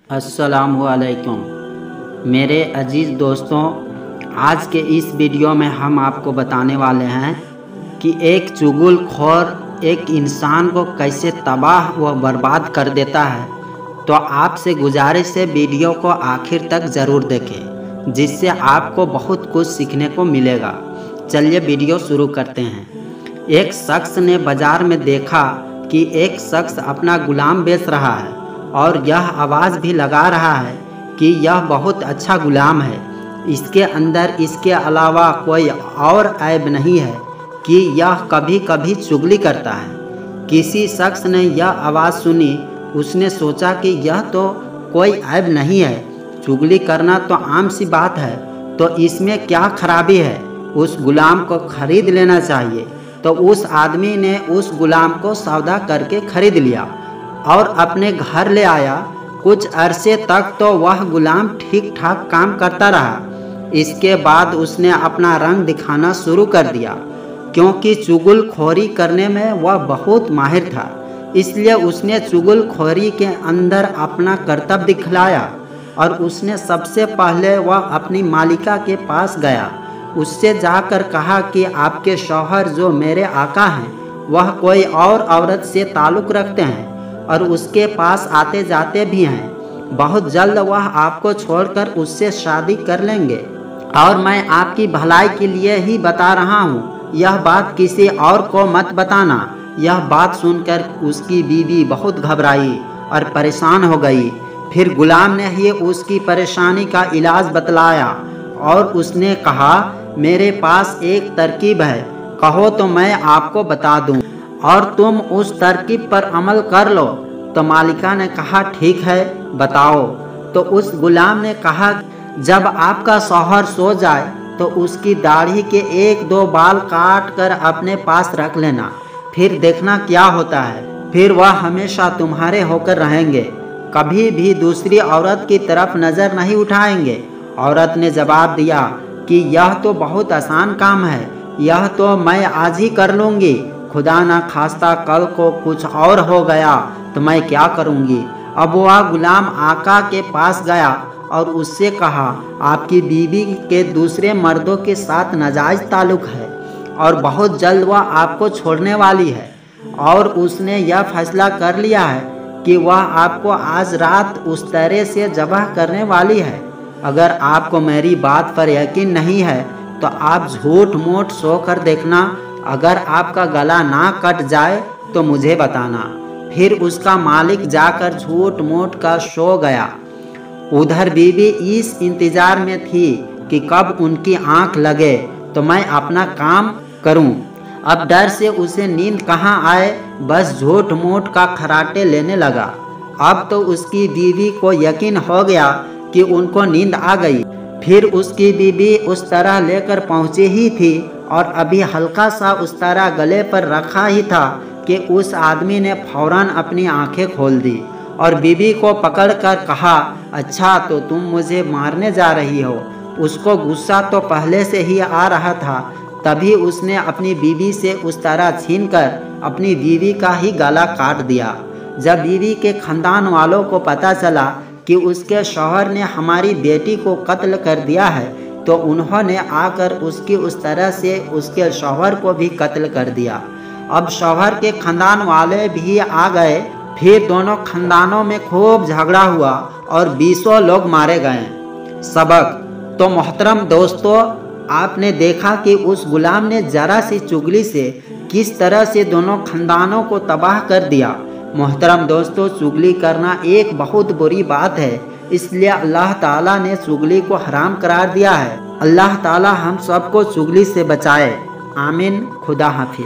अस्सलामुअलैकुम मेरे अजीज़ दोस्तों, आज के इस वीडियो में हम आपको बताने वाले हैं कि एक चुगलखोर एक इंसान को कैसे तबाह व बर्बाद कर देता है। तो आपसे गुजारिश है वीडियो को आखिर तक ज़रूर देखें, जिससे आपको बहुत कुछ सीखने को मिलेगा। चलिए वीडियो शुरू करते हैं। एक शख्स ने बाज़ार में देखा कि एक शख्स अपना गुलाम बेच रहा है और यह आवाज़ भी लगा रहा है कि यह बहुत अच्छा गुलाम है, इसके अंदर इसके अलावा कोई और ऐब नहीं है कि यह कभी कभी चुगली करता है। किसी शख्स ने यह आवाज़ सुनी, उसने सोचा कि यह तो कोई ऐब नहीं है, चुगली करना तो आम सी बात है, तो इसमें क्या खराबी है, उस गुलाम को खरीद लेना चाहिए। तो उस आदमी ने उस गुलाम को सौदा करके खरीद लिया और अपने घर ले आया। कुछ अरसे तक तो वह गुलाम ठीक ठाक काम करता रहा। इसके बाद उसने अपना रंग दिखाना शुरू कर दिया, क्योंकि चुगलखोरी करने में वह बहुत माहिर था। इसलिए उसने चुगलखोरी के अंदर अपना करतब दिखलाया और उसने सबसे पहले वह अपनी मालिका के पास गया। उससे जाकर कहा कि आपके शौहर जो मेरे आका हैं, वह कोई और औरत से ताल्लुक़ रखते हैं और उसके पास आते जाते भी हैं। बहुत जल्द वह आपको छोड़कर उससे शादी कर लेंगे और मैं आपकी भलाई के लिए ही बता रहा हूँ, यह बात किसी और को मत बताना। यह बात सुनकर उसकी बीवी बहुत घबराई और परेशान हो गई। फिर गुलाम ने ही उसकी परेशानी का इलाज बतलाया और उसने कहा, मेरे पास एक तरकीब है, कहो तो मैं आपको बता दूं और तुम उस तरकीब पर अमल कर लो। तो मालिका ने कहा, ठीक है, बताओ। तो उस गुलाम ने कहा, जब आपका शौहर सो जाए तो उसकी दाढ़ी के एक दो बाल काट कर अपने पास रख लेना, फिर देखना क्या होता है। फिर वह हमेशा तुम्हारे होकर रहेंगे, कभी भी दूसरी औरत की तरफ नज़र नहीं उठाएंगे। औरत ने जवाब दिया कि यह तो बहुत आसान काम है, यह तो मैं आज ही कर लूँगी। खुदा ना खास्ता कल को कुछ और हो गया तो मैं क्या करूँगी। अब वह गुलाम आका के पास गया और उससे कहा, आपकी बीवी के दूसरे मर्दों के साथ नाजायज़ ताल्लुक़ है और बहुत जल्द वह आपको छोड़ने वाली है, और उसने यह फैसला कर लिया है कि वह आपको आज रात उस तरह से ज़बह करने वाली है। अगर आपको मेरी बात पर यकीन नहीं है तो आप झूठ मूठ सो कर देखना, अगर आपका गला ना कट जाए तो मुझे बताना। फिर उसका मालिक जाकर झूठ मूठ का सो गया। उधर बीवी इस इंतज़ार में थी कि कब उनकी आंख लगे तो मैं अपना काम करूं। अब डर से उसे नींद कहाँ आए, बस झूठ मूठ का खर्राटे लेने लगा। अब तो उसकी बीवी को यकीन हो गया कि उनको नींद आ गई। फिर उसकी बीवी उस तरह लेकर पहुंची ही थी और अभी हल्का सा उस तरह गले पर रखा ही था कि उस आदमी ने फौरन अपनी आंखें खोल दी और बीवी को पकड़कर कहा, अच्छा तो तुम मुझे मारने जा रही हो। उसको गुस्सा तो पहले से ही आ रहा था, तभी उसने अपनी बीवी से उस तरह छीनकर अपनी बीवी का ही गला काट दिया। जब बीवी के खानदान वालों को पता चला कि उसके शौहर ने हमारी बेटी को कत्ल कर दिया है, तो उन्होंने आकर उसकी उस तरह से उसके शौहर को भी कत्ल कर दिया। अब शौहर के खानदान वाले भी आ गए। फिर दोनों खानदानों में खूब झगड़ा हुआ और 20 लोग मारे गए। सबक। तो मोहतरम दोस्तों, आपने देखा कि उस गुलाम ने ज़रा सी चुगली से किस तरह से दोनों खानदानों को तबाह कर दिया। मोहतरम दोस्तों, चुगली करना एक बहुत बुरी बात है, इसलिए अल्लाह ताला ने चुगली को हराम करार दिया है। अल्लाह ताला हम सबको चुगली से बचाए। आमीन। खुदा हाफिज।